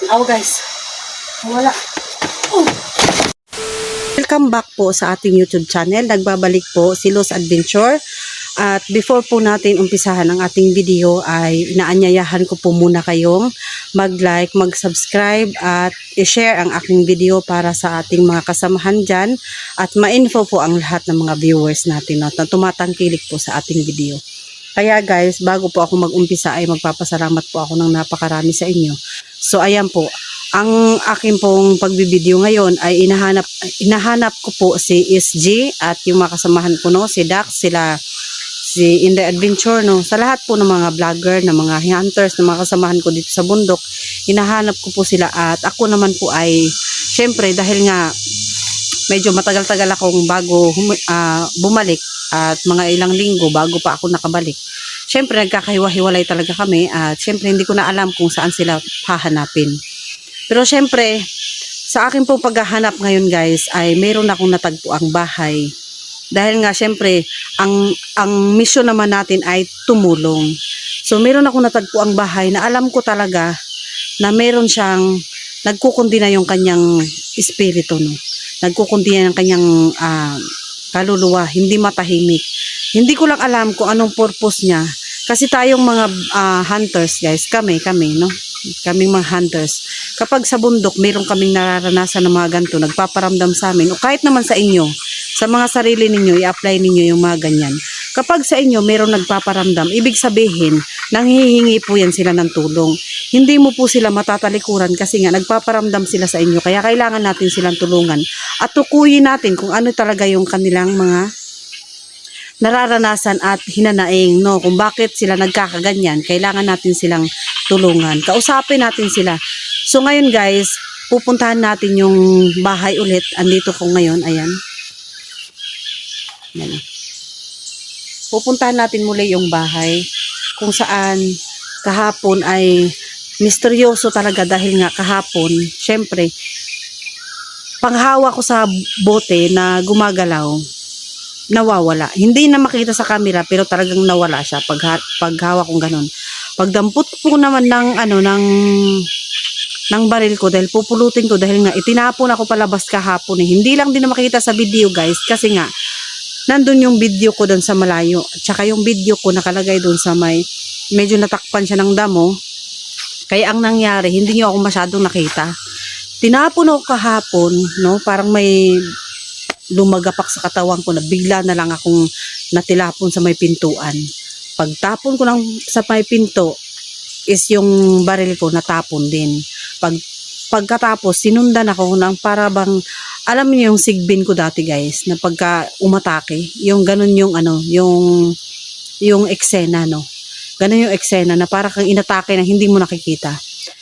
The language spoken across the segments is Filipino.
Aw guys, wala. Oh. Welcome back po sa ating YouTube channel. Nagbabalik po si Luz Adventure. At before po natin umpisahan ang ating video ay inaanyayahan ko po muna kayong mag-like, mag-subscribe at i-share ang aking video para sa ating mga kasamahan dyan at ma-info po ang lahat ng mga viewers natin na tumatangkilik po sa ating video. Kaya guys, bago po ako mag-umpisa ay magpapasalamat po ako ng napakarami sa inyo. So ayan po, ang akin pong pagbibideo ngayon ay inahanap ko po si SG at yung mga kasamahan ko, no, si Dax, si In The Adventure, no, sa lahat po ng mga vlogger, ng mga hunters, ng mga kasamahan ko dito sa bundok, hinahanap ko po sila. At ako naman po ay syempre dahil nga medyo matagal-tagal akong bago bumalik at mga ilang linggo bago pa ako nakabalik. Syempre nagkakahiwa-hiwalay talaga kami at syempre hindi ko na alam kung saan sila hahanapin. Pero syempre sa akin pong paghahanap ngayon guys ay mayroon akong natagpuang bahay. Dahil nga syempre ang mission naman natin ay tumulong. So mayroon akong natagpuang bahay na alam ko talaga na mayroon siyang nagkukundi na yung kanyang espiritu, no. Nagkukundi na yung kanyang kaluluwa, hindi matahimik. Hindi ko lang alam kung anong purpose niya. Kasi tayong mga hunters guys, kami, no? Kaming mga hunters. Kapag sa bundok, mayroon kaming nararanasan ng mga ganito, nagpaparamdam sa amin. O kahit naman sa inyo, sa mga sarili ninyo, i-apply ninyo yung mga ganyan. Kapag sa inyo, mayroon nagpaparamdam, ibig sabihin, nanghihingi po yan sila ng tulong. Hindi mo po sila matatalikuran kasi nga nagpaparamdam sila sa inyo. Kaya kailangan natin silang tulungan. At tukuyin natin kung ano talaga yung kanilang mga nararanasan at hinanaing, no, kung bakit sila nagkakaganyan. Kailangan natin silang tulungan, kausapin natin sila. So ngayon guys, pupuntahan natin yung bahay ulit. Andito ko ngayon, ayan. Pupuntahan natin muli yung bahay kung saan kahapon ay misteryoso talaga dahil nga kahapon syempre panghawa ko sa bote na gumagalaw, nawawala. Hindi na makita sa camera pero talagang nawala siya paghawa kong ganun. Pagdampot ko naman ng baril ko dahil pupulutin ko dahil nga itinapon ako palabas kahapon eh. Hindi lang din na makita sa video guys kasi nga nandun yung video ko doon sa malayo. Tsaka yung video ko nakalagay doon sa medyo natakpan siya ng damo. Kaya ang nangyari, hindi nyo ako masyadong nakita. Tinapon ako kahapon, no? Parang may lumagapak sa katawan ko na bigla na lang akong natilapon sa may pintuan. Pagtapon ko lang sa may pinto is yung baril ko natapon din. Pagkatapos sinundan ako ng para bang alam niyo yung sigbin ko dati guys na pagka umatake, yung ganun yung yung eksena, no. Ganun yung eksena na para kang inatake na hindi mo nakikita.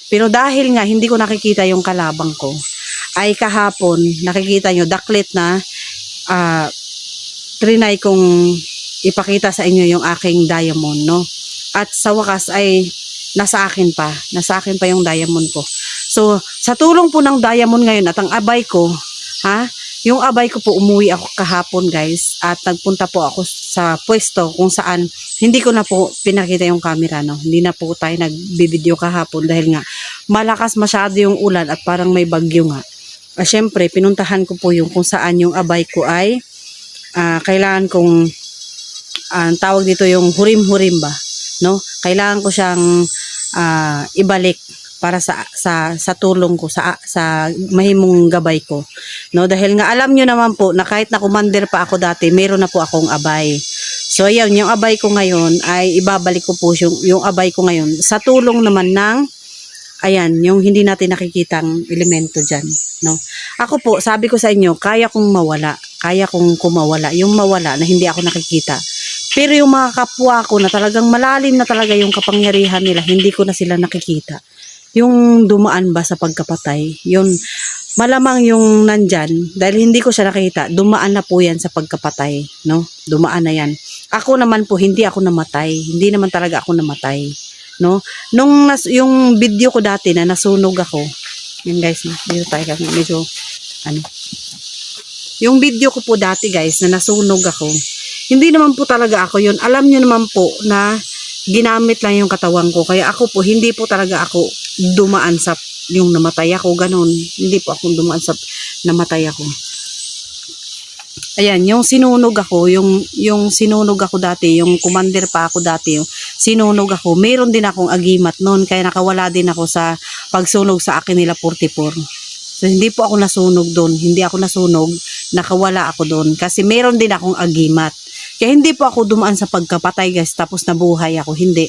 Pero dahil nga hindi ko nakikita yung kalabang ko, ay kahapon nakikita nyo daklit na trinay kong ipakita sa inyo yung aking diamond, no. At sa wakas ay nasa akin pa yung diamond ko. So sa tulong po ng diamond ngayon at ang abay ko, yung abay ko po, umuwi ako kahapon guys at nagpunta po ako sa pwesto kung saan hindi ko na po pinakita yung camera, no. Hindi na po tayo nagbibideo kahapon dahil nga malakas masyado yung ulan at parang may bagyo nga. Syempre pinuntahan ko po yung kung saan yung abay ko ay kailangan kong tawag dito yung hurim-hurim ba, no. Kailangan ko siyang ibalik para sa tulong ko sa mahimong gabay ko, no. Dahil nga alam nyo naman po na kahit na commander pa ako dati, meron na po akong abay. So ayan, yung abay ko ngayon ay ibabalik ko po yung abay ko ngayon sa tulong naman ng ayan, yung hindi natin nakikitang elemento dyan, no. Ako po, sabi ko sa inyo, kaya kong kumawala, yung mawala na hindi ako nakikita. Pero yung mga kapwa ko na talagang malalim na talaga yung kapangyarihan nila, hindi ko na sila nakikita. Yung dumaan ba sa pagkapatay, yun, malamang yung nandyan, dahil hindi ko siya nakita, dumaan na po yan sa pagkapatay, no? Dumaan na yan. Ako naman po, hindi ako namatay. Hindi naman talaga ako namatay, no? Yung video ko dati na nasunog ako, yun guys, dito tayo kasi medyo, yung video ko po dati guys, na nasunog ako, hindi naman po talaga ako yun. Alam nyo naman po na ginamit lang yung katawan ko. Kaya ako po, hindi po talaga ako dumaan sa yung namatay ako, ganun. Hindi po ako dumaan sa namatay ako. Ayan, yung sinunog ako, yung sinunog ako dati, yung commander pa ako dati, yung sinunog ako, meron din akong agimat noon, kaya nakawala din ako sa pagsunog sa akin nila 44. So, hindi po ako nasunog doon, hindi ako nasunog, nakawala ako doon, kasi meron din akong agimat. Kaya hindi po ako dumaan sa pagkapatay guys, tapos nabuhay ako, hindi.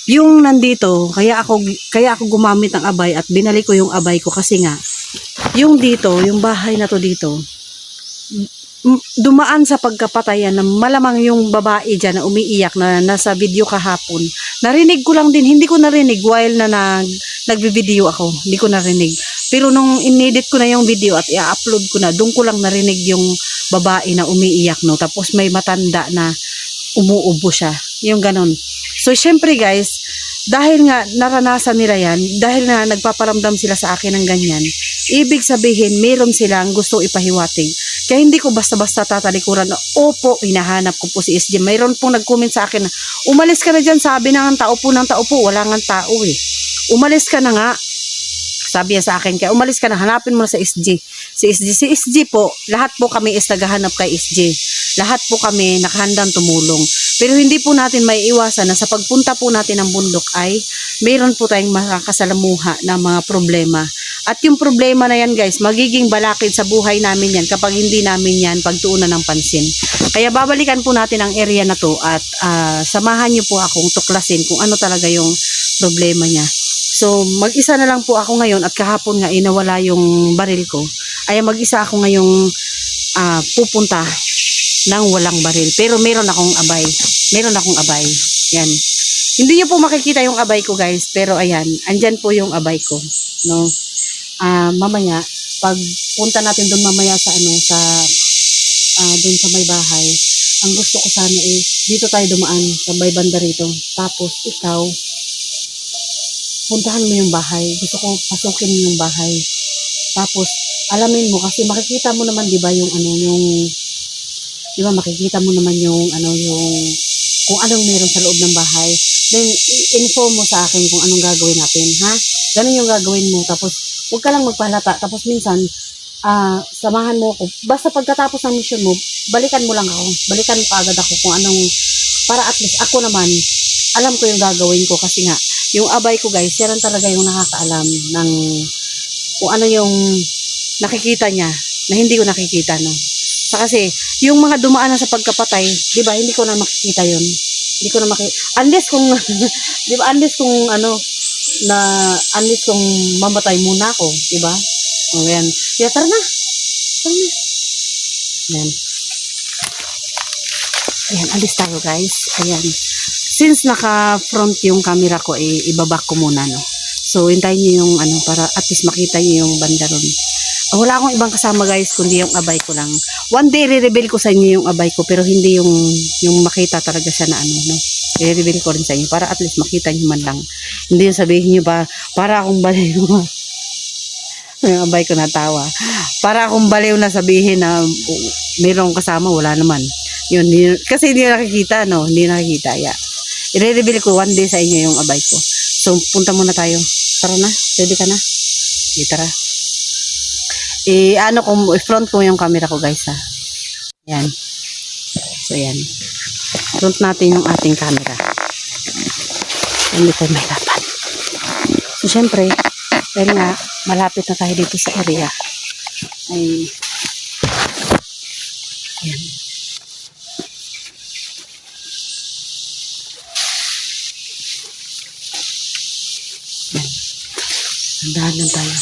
Yung nandito, kaya ako gumamit ng abay at binalik ko yung abay ko kasi nga, yung dito, yung bahay na to dito, dumaan sa pagkapatayan na malamang yung babae dyan na umiiyak na nasa video kahapon. Narinig ko lang din, hindi ko narinig while na nagbi-video ako. Hindi ko narinig. Pero nung inedit ko na yung video at i-upload ko na, doon ko lang narinig yung babae na umiiyak, no. Tapos may matanda na umuubo siya. Yung ganon. So, syempre guys, dahil nga naranasan nila yan, dahil na nagpaparamdam sila sa akin ng ganyan, ibig sabihin, meron silang gusto ipahiwatig. Kaya hindi ko basta-basta tatalikuran na, opo, hinahanap ko po si SJ. Mayroon pong nag-comment sa akin na, umalis ka na dyan, sabi ng tao po, wala nga tao eh. Umalis ka na nga, sabi niya sa akin, kaya umalis ka na, hanapin mo na sa SJ. Si SJ po, lahat po kami is naghahanap kay SJ. Lahat po kami nakahandang tumulong. Pero hindi po natin may iwasan na sa pagpunta po natin ng bundok ay mayroon po tayong makakasalamuha na mga problema. At yung problema na yan guys, magiging balakid sa buhay namin yan kapag hindi namin yan pagtuunan ng pansin. Kaya babalikan po natin ang area na to at samahan niyo po akong tuklasin kung ano talaga yung problema niya. So mag-isa na lang po ako ngayon at kahapon nga inawala yung baril ko. Ay mag-isa ako ngayong pupunta ng walang baril. Pero meron akong abay. Meron akong abay. Yan. Hindi niyo po makikita yung abay ko guys. Pero ayan, andyan po yung abay ko. No? Mamaya, pag punta natin doon mamaya sa doon sa may bahay, ang gusto ko sana dito tayo dumaan sa may banda rito. Tapos ikaw, puntahan mo yung bahay. Gusto ko pasukin mo yung bahay. Tapos, alamin mo kasi makikita mo naman 'di ba yung makikita mo naman yung kung anong meron sa loob ng bahay. Then inform mo sa akin kung anong gagawin natin, ha? Ganun yung gagawin mo. Tapos huwag ka lang magpahalata. Tapos minsan samahan mo ako. Basta pagkatapos ng mission mo, balikan mo lang ako. Balikan mo agad ako kung anong, para at least ako naman alam ko yung gagawin ko kasi nga yung abay ko guys, siya talaga yung nakakaalam ng kung ano yung nakikita niya na hindi ko nakikita, no. So, kasi yung mga dumaan na sa pagkapatay, 'di ba? Hindi ko na makikita 'yon. Hindi ko na unless kung 'di ba? Unless kung mamatay muna ako, 'di ba? O yan. Kaya tara na. Tara na. Yan. Ayan, alis tayo guys. Ayan. Since naka-front yung camera ko, ibabak ko muna, no. So, hintayin niyo yung para at least makita niyo yung banda ron. Wala akong ibang kasama guys, kundi yung abay ko lang. One day, i-reveal ko sa inyo yung abay ko, pero hindi yung makita talaga siya na no. I-reveal ko rin sa inyo, para at least makita niyo man lang. Hindi yung sabihin niyo ba, para akong baliw. Yung abay ko natawa. Para akong baliw na sabihin na mayroong kasama, wala naman. Yun, kasi hindi nakikita, no? Hindi nakikita, yeah. I-reveal ko one day sa inyo yung abay ko. So, punta muna tayo. Tara na. Ready ka na? Okay, tara. I-front ko yung camera ko, guys, ha. Yan. So, yan. Front natin yung ating camera. Hindi tayo may lapan. So, syempre, dahil nga, malapit na tayo dito sa area. Ay, yan. Dahan lang tayo.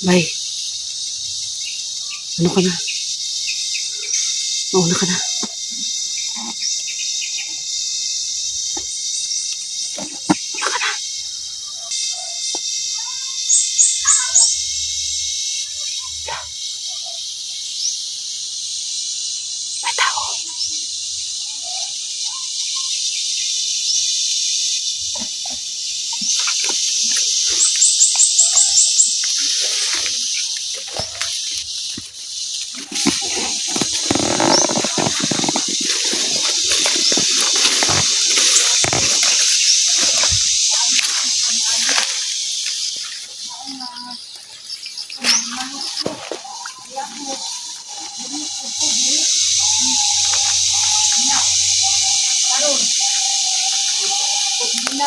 Bay. Ano ka na? Mauna ka na.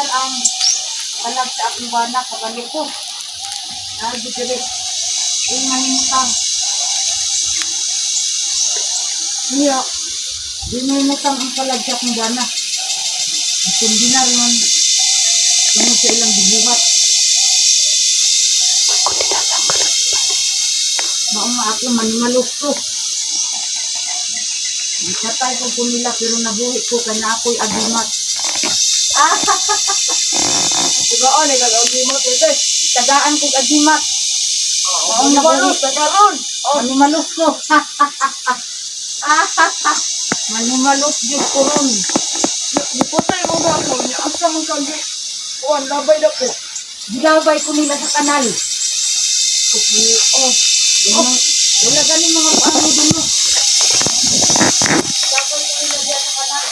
ang palag sa akong bana kabalo ko. Dili. Ay manimutang. Niya. Di manimutang ang palag sa akong bana. Kundi na rin tungod sa ilang dibuhat. Maong ako manimalok ko. Natay ko po nila pero nabuhi ko kaya ako'y agimat. Sigoon, nag-agimat ito. Tagaan kong agimat. Maong nabuhi ka karon. Manimalok ko. Manimalok yun ko ron. Niputay mo ba ako? Asa mong kagi? Kuwan, labay na ko. Gilabay ko nila sa kanal. Wala galing mga paano dun mo. Labay ko nila dyan sa kanal.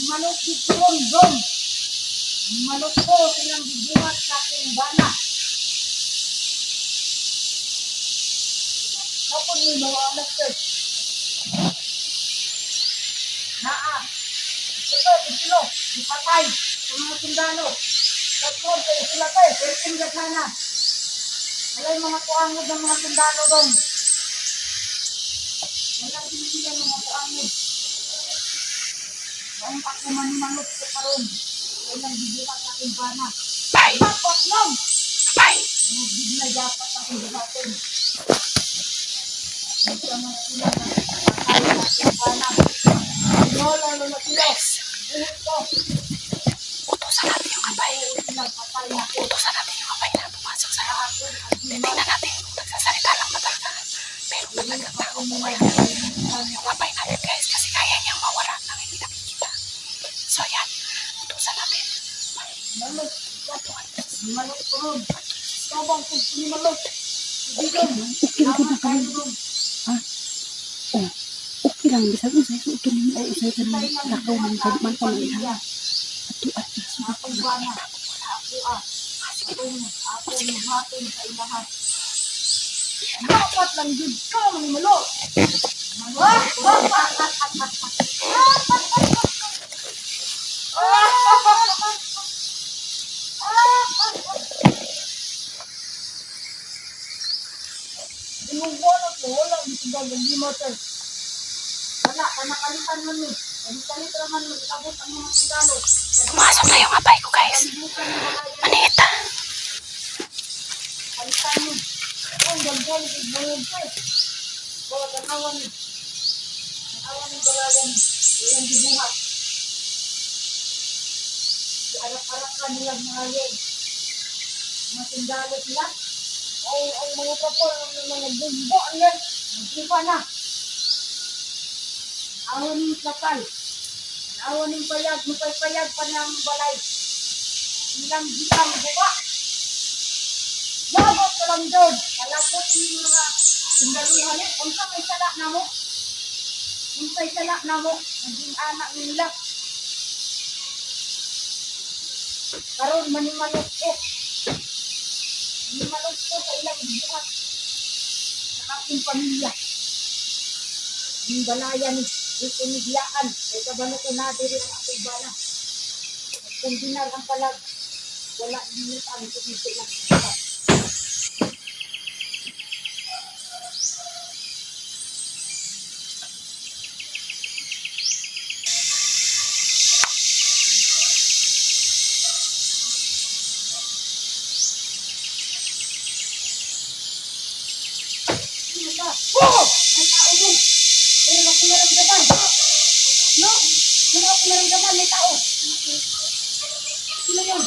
Manok dito ron. Manok ko silang bibuhat sa aking bana. Kapag may mga anak ko. Ito, ipatay sa mga sundalo. Kapag sila tayo, pwede sana. Wala mga kuangod ng mga sundalo doon. Wala sila mga kuangod. Ang ako manimalok ko karon. Kailang bibuhat sa aking bana. Bye! Dapat lang! Bye! Bigla dapat akong buhatin. Nagsama sila na patay sa aking bana. Lolo na sila. Buhot ko. Utusan natin yung abay. Utusan natin yung abay na pumasok sa akin. Tingnan natin kung nagsasalita lang ba talaga. Pero talagang tao mo kaya yung abay natin guys kasi kaya niyang mawala nang hindi nakikita. So yan, utusan natin. Malok, malok ko ron. Tabang kung pinimalok. Hindi doon. Laman kayo doon. Ha? Oh, okay lang. Bisa ko sa'yo. Ito naman ay usay ka naman. Lakaw naman sa man pa lang ha. Ato. Ako bana. Ako mahatin sa ilahan. Dapat lang dun ka manimalok. Dinungguan ako, wala dito gagawin sir. Wala, kanakalitan man yun. Kanakalitan man yun, itabot ang mga sundalo. Pumasok na yung abay ko guys. Manita. Kalitan yun. Ang gagawin, igbayad sir. Wala ganawan yun. Ganawan yung balayan. Ilang dibuhat. Arap-arap ka nilang mga yun. Mga sundalo sila. Ang mga kapor, ang mga bumbo, yan. Nagsipa na. Awan yung kapal. Awan yung payag. Mapaypayag pa ng balay. Ilang gitang buka. Labot ka lang doon. Kalapot yung mga sundaluhan eh. Kung sa may sala na mo. Kung sa'y sala na mo. Naging anak nila. Karoon manimalok ko. Manimalok ko sa ilang buhat. Sa aking pamilya. Yung balayan dito niglaan. Kaya kabalo ko na diri ang aking bala. Kung dinar ang palag. Wala minit ang tumisi lang. Oh! May tao dun. Meron ako naramdaman. No? Meron ako naramdaman. May tao. Sino yun?